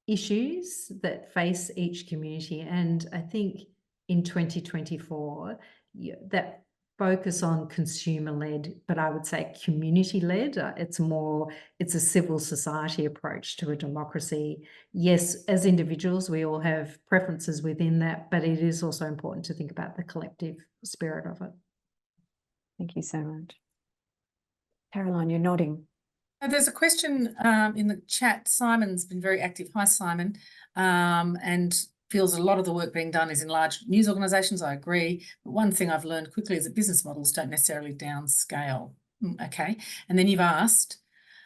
C: issues that face each community. And I think in 2024, that focus on consumer-led, but I would say community-led. It's a civil society approach to a democracy. Yes, as individuals, we all have preferences within that, but it is also important to think about the collective spirit of it.
A: Thank you so much. Caroline, you're nodding.
D: There's a question in the chat. Simon's been very active. Hi, Simon. And feels a lot of the work being done is in large news organisations. I agree. But one thing I've learned quickly is that business models don't necessarily downscale. Okay. And then you've asked,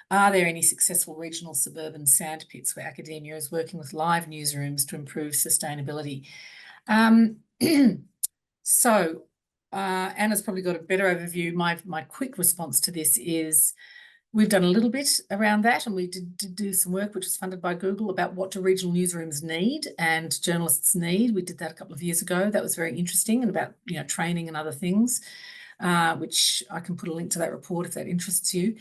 D: are there any successful regional suburban sandpits where academia is working with live newsrooms to improve sustainability? So Anna's probably got a better overview. My quick response to this is, we've done a little bit around that, and we did do some work which was funded by Google about what do regional newsrooms need and journalists need. We did that a couple of years ago. That was very interesting, and about training and other things, which I can put a link to that report if that interests you.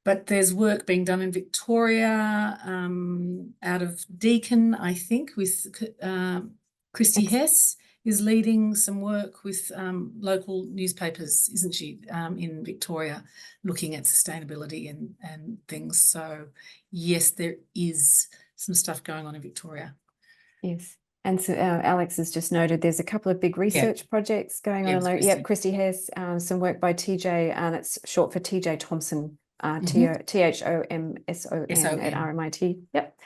D: But there's work being done in Victoria, out of Deakin, I think, with Christy Hess is leading some work with local newspapers, isn't she, in Victoria, looking at sustainability and things. So yes, there is some stuff going on in Victoria.
A: Yes. And so Alex has just noted there's a couple of big research projects going on. Yep, Christy has some work by TJ, and it's short for TJ Thompson, THOMSON at RMIT. Yep.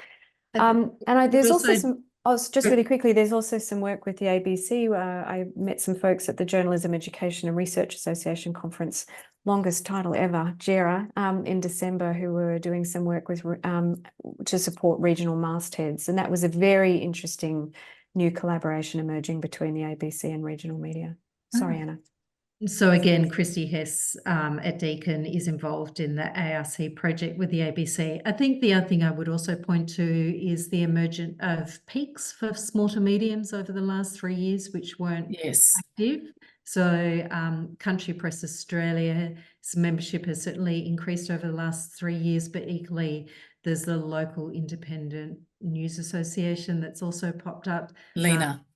A: There's also some, just really quickly, there's also some work with the ABC. I met some folks at the Journalism Education and Research Association conference, longest title ever, JERA, in December, who were doing some work with to support regional mastheads. And that was a very interesting new collaboration emerging between the ABC and regional media. Sorry, Anna.
C: So again, Christy Hess at Deakin is involved in the ARC project with the ABC. I think the other thing I would also point to is the emergence of peaks for small to mediums over the last 3 years, which weren't active. So Country Press Australia's membership has certainly increased over the last 3 years, but equally there's the local independent news association that's also popped up.
D: Lena.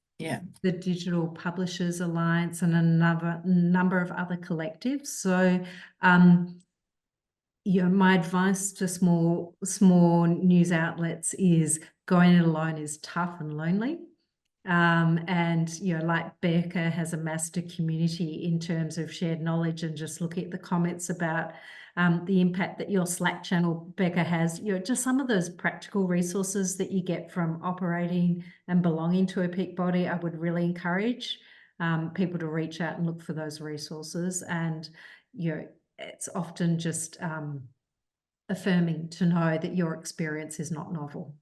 C: The Digital Publishers Alliance and a number of other collectives. So, my advice to small news outlets is going it alone is tough and lonely. And, like Becca has amassed a community in terms of shared knowledge, and just look at the comments about the impact that your Slack channel, Becca, has, just some of those practical resources that you get from operating and belonging to a peak body. I would really encourage people to reach out and look for those resources. And, it's often just affirming to know that your experience is not novel.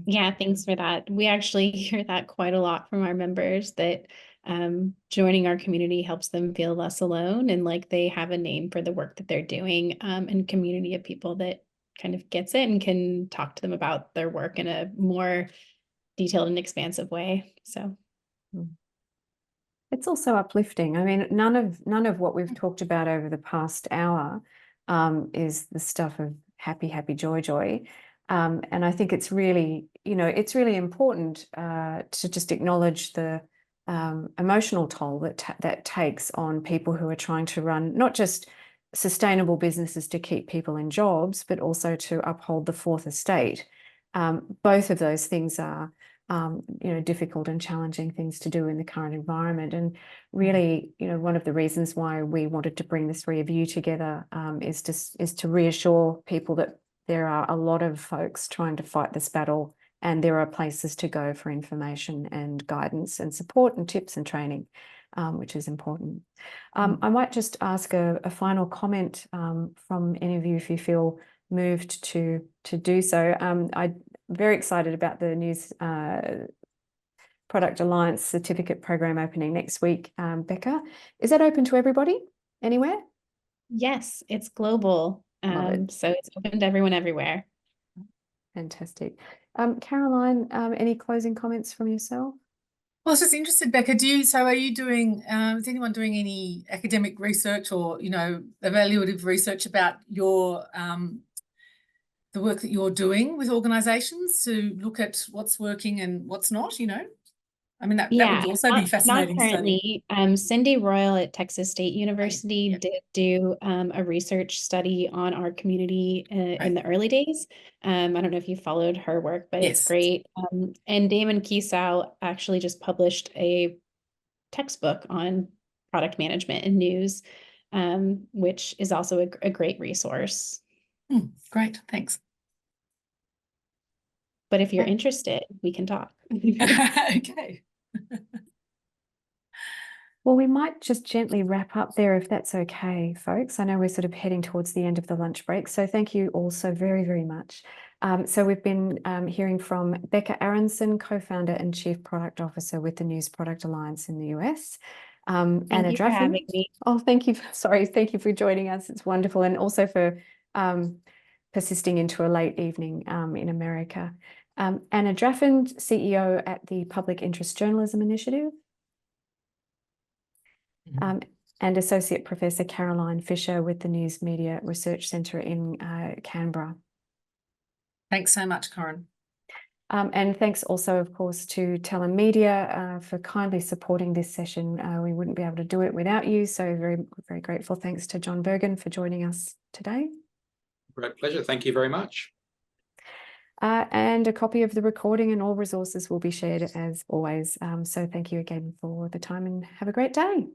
E: Yeah, thanks for that. We actually hear that quite a lot from our members, that joining our community helps them feel less alone, and like they have a name for the work that they're doing, and community of people that kind of gets it and can talk to them about their work in a more detailed and expansive way. So
A: it's also uplifting. I mean, none of what we've talked about over the past hour is the stuff of happy, joy. And I think it's really, it's really important to just acknowledge the emotional toll that takes on people who are trying to run not just sustainable businesses to keep people in jobs, but also to uphold the fourth estate. Both of those things are, difficult and challenging things to do in the current environment. And really, one of the reasons why we wanted to bring the three of you together is to reassure people that there are a lot of folks trying to fight this battle, and there are places to go for information and guidance and support and tips and training, which is important. I might just ask a final comment from any of you if you feel moved to do so. I'm very excited about the News Product Alliance certificate program opening next week. Becca, is that open to everybody anywhere?
E: Yes, it's global. So it's open to everyone everywhere.
A: Fantastic. Caroline, any closing comments from yourself?
D: Well, I was just interested, Becca, are you doing, is anyone doing any academic research or, evaluative research about your, the work that you're doing with organisations to look at what's working and what's not, I mean, that would also be fascinating.
E: Not currently. Cindy Royal at Texas State University did do a research study on our community in the early days. I don't know if you followed her work, but it's great. And Damon Kiesau actually just published a textbook on product management and news, which is also a great resource.
D: Great, thanks.
E: But if you're interested, we can talk.
D: Okay.
A: Well, we might just gently wrap up there if that's okay, folks. I know we're sort of heading towards the end of the lunch break, so thank you all so very, very much. So we've been hearing from Becca Aronson, co-founder and chief product officer with the News Product Alliance in the US. Anna Draffen.
E: For having me.
A: Oh, thank you. Sorry, thank you for joining us. It's wonderful, and also for persisting into a late evening in America. Anna Draffen, CEO at the Public Interest Journalism Initiative. and Associate Professor Caroline Fisher with the News Media Research Centre in Canberra.
D: Thanks so much, Corinne.
A: And thanks also, of course, to Telemedia for kindly supporting this session. We wouldn't be able to do it without you. So very, very grateful. Thanks to John Bergen for joining us today.
B: Great pleasure. Thank you very much.
A: And a copy of the recording and all resources will be shared as always. So thank you again for the time and have a great day.